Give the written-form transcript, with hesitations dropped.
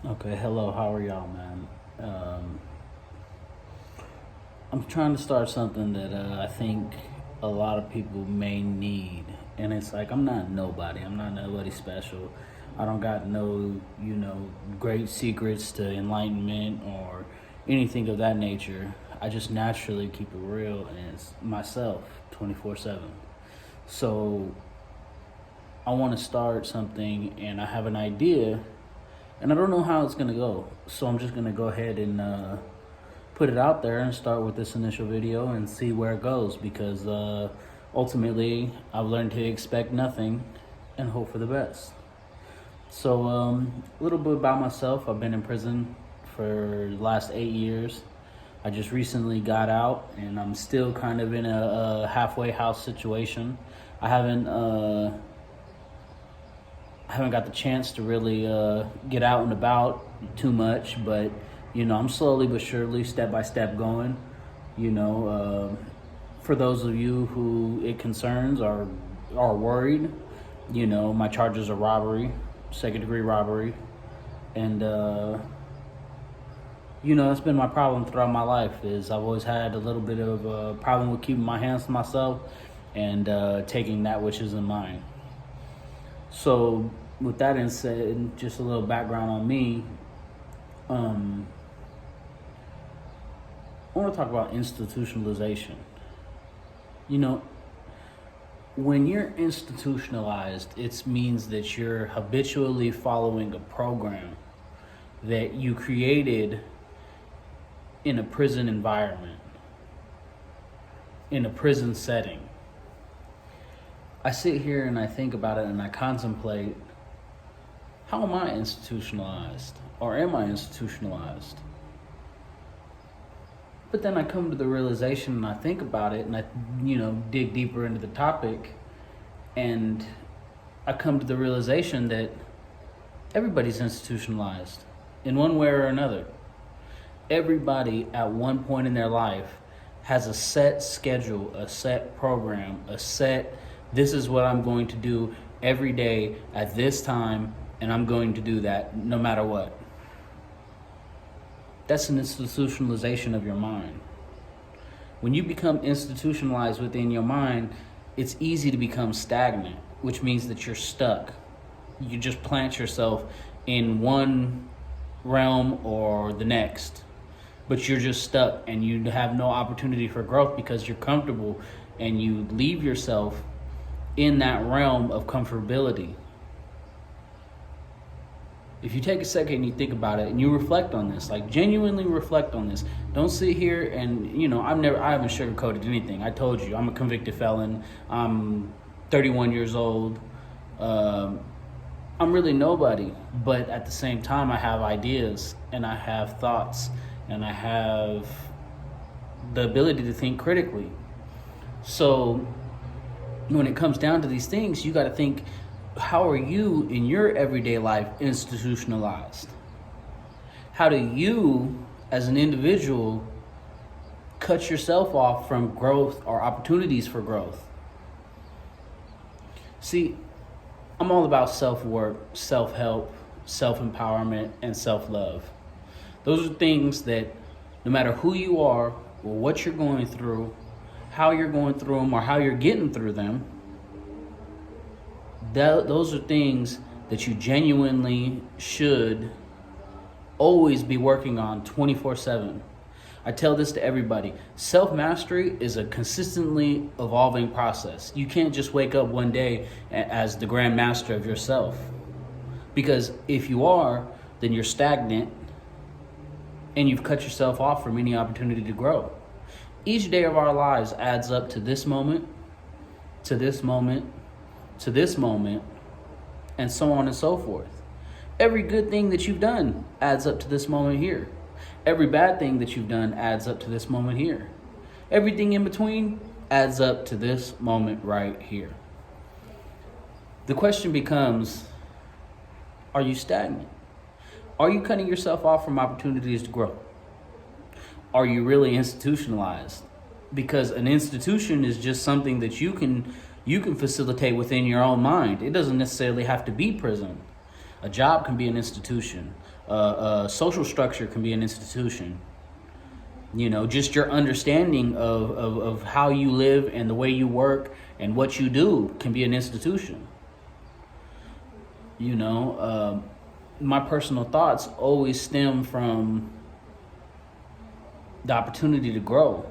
Okay, hello, how are y'all, man? I'm trying to start something that I think a lot of people may need. And it's like, I'm not nobody. I'm not nobody special. I don't got no, great secrets to enlightenment or anything of that nature. I just naturally keep it real and it's myself 24/7. So I want to start something and I have an idea and I don't know how it's gonna go. So I'm just gonna go ahead and put it out there and start with this initial video and see where it goes because ultimately I've learned to expect nothing and hope for the best. So a little bit about myself. I've been in prison for the last 8 years. I just recently got out and I'm still kind of in a halfway house situation. I haven't got the chance to really get out and about too much, but I'm slowly but surely, step by step, going. For those of you who it concerns or are worried, my charges are robbery, second-degree robbery, and that's been my problem throughout my life. Is I've always had a little bit of a problem with keeping my hands to myself and taking that which isn't mine. So, with that being said, just a little background on me. I want to talk about institutionalization. When you're institutionalized, it means that you're habitually following a program that you created in a prison environment, in a prison setting. I sit here and I think about it and I contemplate, how am I institutionalized? Or am I institutionalized? But then I come to the realization and I think about it and I, dig deeper into the topic and I come to the realization that everybody's institutionalized in one way or another. Everybody at one point in their life has a set schedule, a set program, this is what I'm going to do every day at this time, and I'm going to do that no matter what. That's an institutionalization of your mind. When you become institutionalized within your mind, it's easy to become stagnant, which means that you're stuck. You just plant yourself in one realm or the next, but you're just stuck and you have no opportunity for growth because you're comfortable and you leave yourself in that realm of comfortability. If you take a second and you think about it and you reflect on this, like genuinely reflect on this, don't sit here and, I haven't sugarcoated anything. I told you, I'm a convicted felon. I'm 31 years old. I'm really nobody, but at the same time, I have ideas and I have thoughts and I have the ability to think critically. So when it comes down to these things, you got to think, how are you in your everyday life institutionalized? How do you, as an individual, cut yourself off from growth or opportunities for growth? See, I'm all about self-work, self-help, self-empowerment, and self-love. Those are things that no matter who you are or what you're going through, how you're going through them or how you're getting through them, those are things that you genuinely should always be working on 24/7. I tell this to everybody. Self-mastery is a consistently evolving process. You can't just wake up one day as the grand master of yourself. Because if you are, then you're stagnant and you've cut yourself off from any opportunity to grow. Each day of our lives adds up to this moment, to this moment, to this moment, and so on and so forth. Every good thing that you've done adds up to this moment here. Every bad thing that you've done adds up to this moment here. Everything in between adds up to this moment right here. The question becomes, are you stagnant? Are you cutting yourself off from opportunities to grow? Are you really institutionalized? Because an institution is just something that you can facilitate within your own mind. It doesn't necessarily have to be prison. A job can be an institution. Social structure can be an institution. Just your understanding of how you live and the way you work and what you do can be an institution. My personal thoughts always stem from the opportunity to grow.